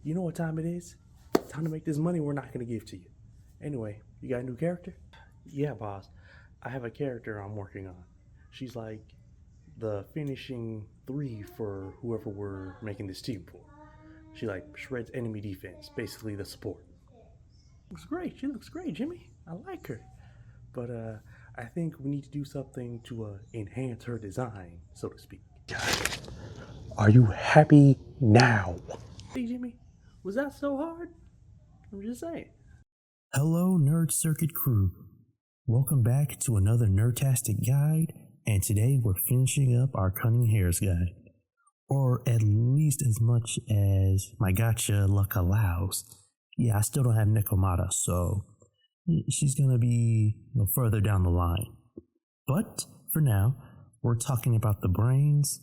You know what time it is? Time to make this money we're not going to give to you. Anyway, you got a new character? Yeah, boss. I have a character I'm working on. She's like the finishing three for whoever we're making this team for. She like shreds enemy defense, basically the support. Looks great. She looks great, Jimmy. I like her. But I think we need to do something to enhance her design, so to speak. Are you happy now? Hey, Jimmy, was that so hard? I'm just saying. Hello, Nerd Circuit crew. Welcome back to another Nerdtastic guide, and today we're finishing up our Cunning Hairs guide. Or at least as much as my gotcha luck allows. Yeah, I still don't have Nekomata, so she's gonna be further down the line. But for now, we're talking about the brains,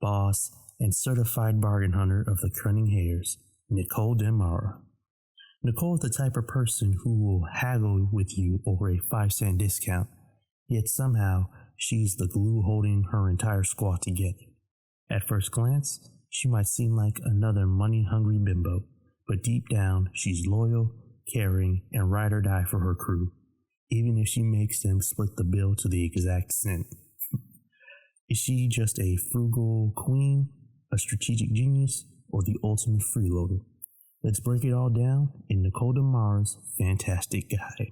boss, and certified bargain hunter of the Cunning Hairs, Nicole Demara. Nicole is the type of person who will haggle with you over a 5-cent discount, yet somehow she's the glue holding her entire squad together. At first glance, she might seem like another money-hungry bimbo, but deep down, she's loyal, caring, and ride or die for her crew, even if she makes them split the bill to the exact cent. Is she just a frugal queen, a strategic genius, or the ultimate freeloader? Let's break it all down in Nicole Demara's fantastic guide.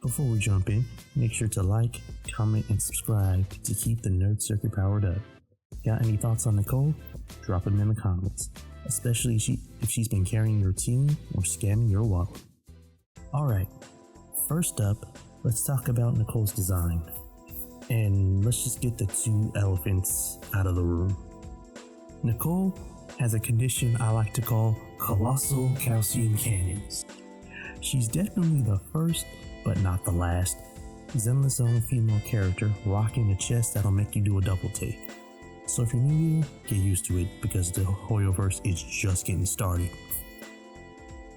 Before we jump in, make sure to like, comment, and subscribe to keep the Nerd Circuit powered up. Got any thoughts on Nicole? Drop them in the comments, especially if she's been carrying your team or scamming your wallet. Alright, first up, let's talk about Nicole's design. And let's just get the two elephants out of the room. Nicole has a condition I like to call colossal calcium cannons. She's definitely the first, but not the last, Zenless Zone female character rocking a chest that'll make you do a double take. So if you're new here, get used to it because the Hoyoverse is just getting started.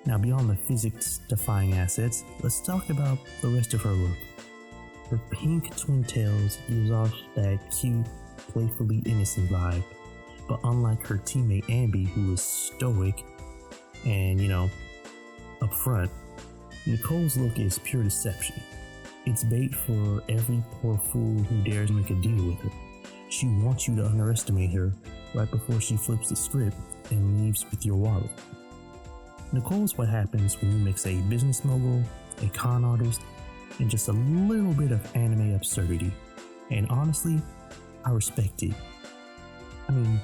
Now beyond the physics-defying assets, let's talk about the rest of her look. Her pink twin tails gives off that cute, playfully innocent vibe, but unlike her teammate Ambi, who is stoic and, upfront, Nicole's look is pure deception. It's bait for every poor fool who dares make a deal with her. She wants you to underestimate her right before she flips the script and leaves with your wallet. Nicole's what happens when you mix a business mogul, a con artist, and just a little bit of anime absurdity. And honestly, I respect it. I mean,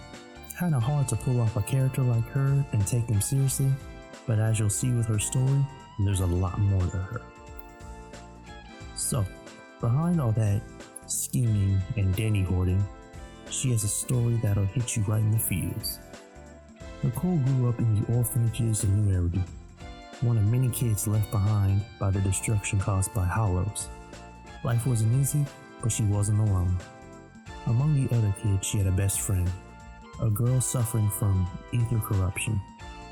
kinda hard to pull off a character like her and take them seriously, but as you'll see with her story, there's a lot more to her. So, behind all that scheming and Denny hoarding, she has a story that'll hit you right in the feels. Nicole grew up in the orphanages of New Eredy, one of many kids left behind by the destruction caused by Hollows. Life wasn't easy, but she wasn't alone. Among the other kids, she had a best friend, a girl suffering from ether corruption,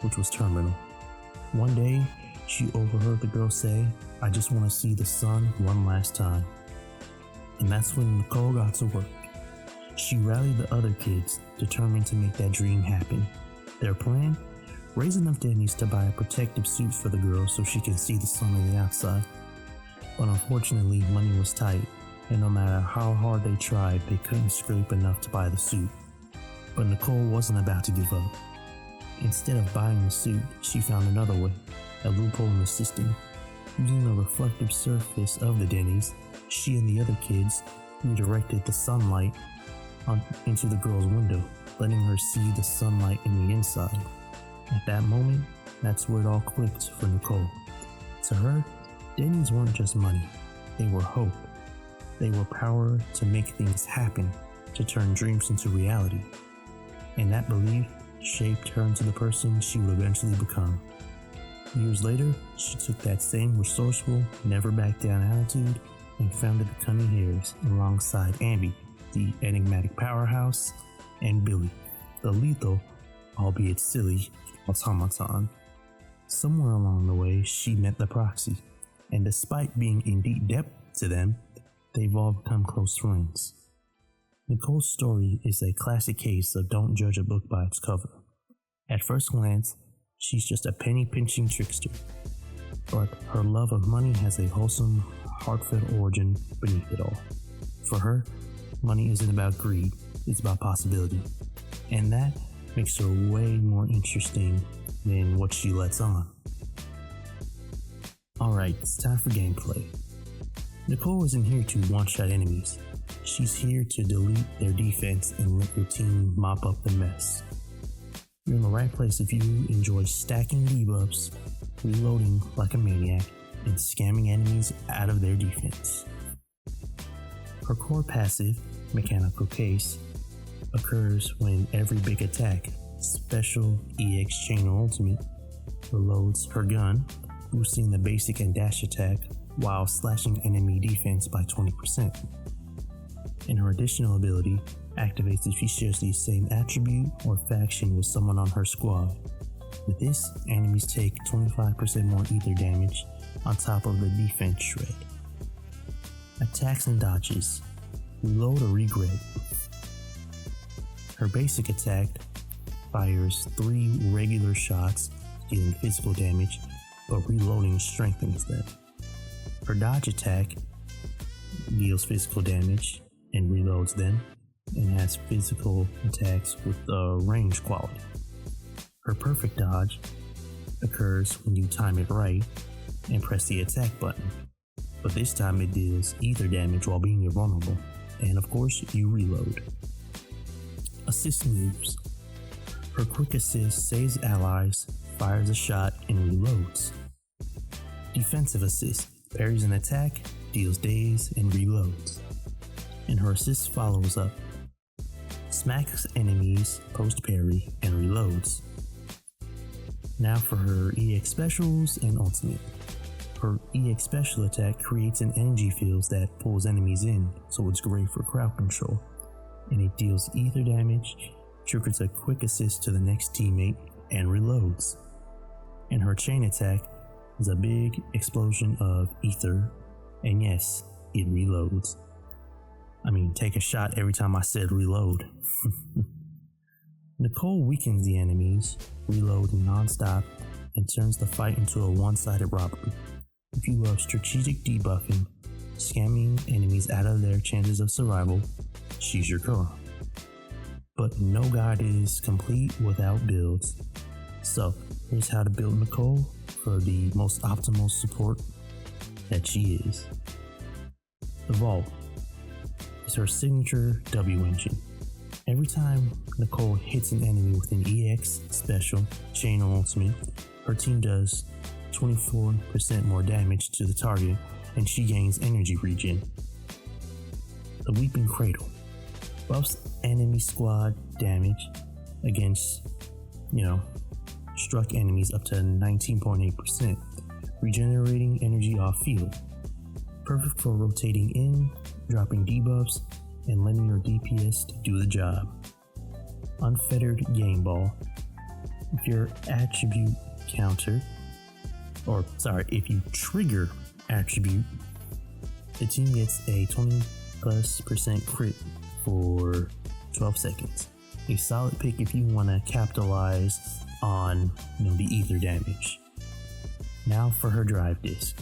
which was terminal. One day, she overheard the girl say, "I just want to see the sun one last time." And that's when Nicole got to work. She rallied the other kids, determined to make that dream happen. Their plan? Raise enough Denny's to buy a protective suit for the girl so she can see the sun on the outside. But unfortunately, money was tight, and no matter how hard they tried, they couldn't scrape enough to buy the suit. But Nicole wasn't about to give up. Instead of buying the suit, she found another way, a loophole in the system. Using the reflective surface of the Denny's, she and the other kids redirected the sunlight into the girl's window, letting her see the sunlight in the inside. At that moment, that's where it all clicked for Nicole. To her, Denny's weren't just money, they were hope. They were power to make things happen, to turn dreams into reality. And that belief shaped her into the person she would eventually become. Years later, she took that same resourceful, never back down attitude and founded the Cunning Hairs alongside Ambi, the enigmatic powerhouse, and Billy, the lethal, albeit silly, automaton. Somewhere along the way, she met the proxy, and despite being in deep debt to them, they've all become close friends. Nicole's story is a classic case of don't judge a book by its cover. At first glance, she's just a penny-pinching trickster, but her love of money has a wholesome, heartfelt origin beneath it all. For her, money isn't about greed, it's about possibility, and that makes her way more interesting than what she lets on. Alright, it's time for gameplay. Nicole isn't here to one-shot enemies. She's here to delete their defense and let your team mop up the mess. You're in the right place if you enjoy stacking debuffs, reloading like a maniac, and scamming enemies out of their defense. Her core passive, Mechanical Case, occurs when every big attack, Special EX Chain Ultimate, reloads her gun, boosting the basic and dash attack while slashing enemy defense by 20%. And her additional ability activates if she shares the same attribute or faction with someone on her squad. With this, enemies take 25% more ether damage on top of the defense shred. Attacks and dodges. Reload or regret. Her basic attack fires 3 regular shots, dealing physical damage, but reloading strengthens them. Her dodge attack deals physical damage and reloads them, and has physical attacks with range quality. Her perfect dodge occurs when you time it right and press the attack button, but this time it deals ether damage while being invulnerable, and of course you reload. Assist moves. Her quick assist saves allies, fires a shot, and reloads. Defensive assist parries an attack, deals daze, and reloads. And her assist follows up. Smacks enemies post parry and reloads. Now for her EX specials and ultimate. Her EX special attack creates an energy field that pulls enemies in, so it's great for crowd control. And it deals ether damage, triggers a quick assist to the next teammate, and reloads. And her chain attack is a big explosion of ether, and yes, it reloads. I mean, take a shot every time I said reload. Nicole weakens the enemies, reloading non-stop, and turns the fight into a one-sided robbery. If you love strategic debuffing, scamming enemies out of their chances of survival, she's your girl. But no guide is complete without builds. So here's how to build Nicole for the most optimal support that she is. The Vault is her signature W engine. Every time Nicole hits an enemy with an EX special, chain or ultimate, her team does 24% more damage to the target, and she gains energy regen. The Weeping Cradle buffs enemy squad damage against, struck enemies up to 19.8%, regenerating energy off field. Perfect for rotating in, dropping debuffs, and letting your DPS to do the job. Unfettered Game Ball. If your attribute counter, if you trigger attribute, the team gets a 20+% crit for 12 seconds. A solid pick if you want to capitalize on the ether damage. Now for her drive disc.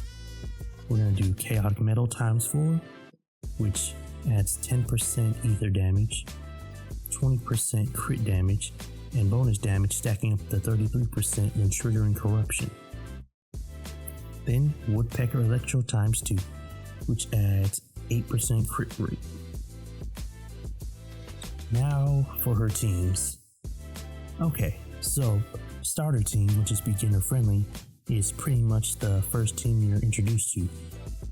We're going to do Chaotic Metal ×4, which adds 10% ether damage, 20% crit damage, and bonus damage stacking up to 33% when triggering corruption. Then Woodpecker Electro ×2, which adds 8% crit rate. Now for her teams. Okay, so starter team, which is beginner friendly, is pretty much the first team you're introduced to,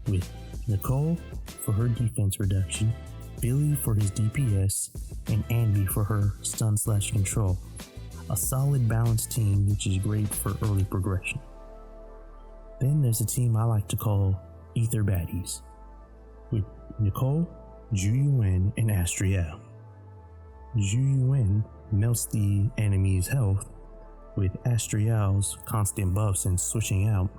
with Nicole for her defense reduction, Billy for his DPS, and Andy for her stun/control. A solid balanced team which is great for early progression. Then there's a team I like to call Ether Baddies, with Nicole, Zhu Yuan and Astriel. Zhu Yuan melts the enemy's health, with Astriel's constant buffs and switching out,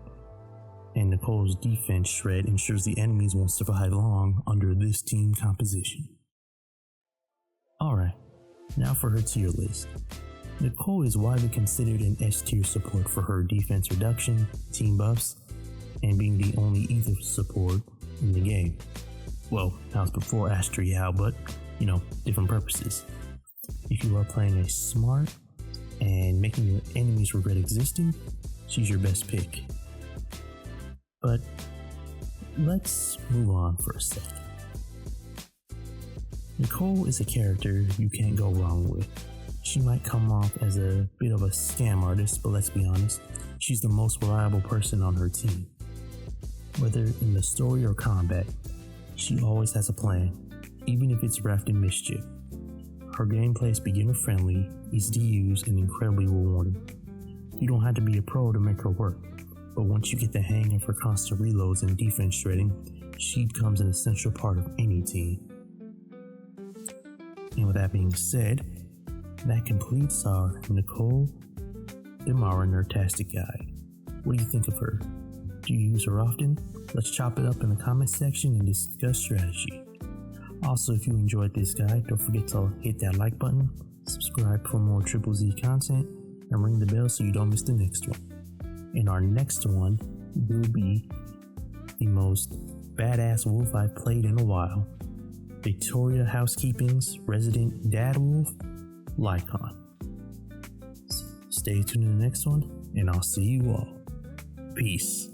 and Nicole's defense shred ensures the enemies won't survive long under this team composition. Alright, now for her tier list. Nicole is widely considered an S tier support for her defense reduction, team buffs, and being the only ether support in the game. Well, that was before Astriel, but different purposes. If you are playing a smart and making your enemies regret existing, she's your best pick. But let's move on for a second. Nicole is a character you can't go wrong with. She might come off as a bit of a scam artist, but let's be honest, she's the most reliable person on her team. Whether in the story or combat, she always has a plan, even if it's wrapped in mischief. Her gameplay is beginner friendly, easy to use, and incredibly rewarding. You don't have to be a pro to make her work, but once you get the hang of her constant reloads and defense shredding, she becomes an essential part of any team. And with that being said, that completes our Nicole Demara Nerdtastic guide. What do you think of her? Do you use her often? Let's chop it up in the comment section and discuss strategy. Also, if you enjoyed this guide, don't forget to hit that like button, subscribe for more Triple Z content, and ring the bell so you don't miss the next one. And our next one will be the most badass wolf I've played in a while, Victoria Housekeeping's resident dad wolf, Lycon. Stay tuned in the next one, and I'll see you all. Peace.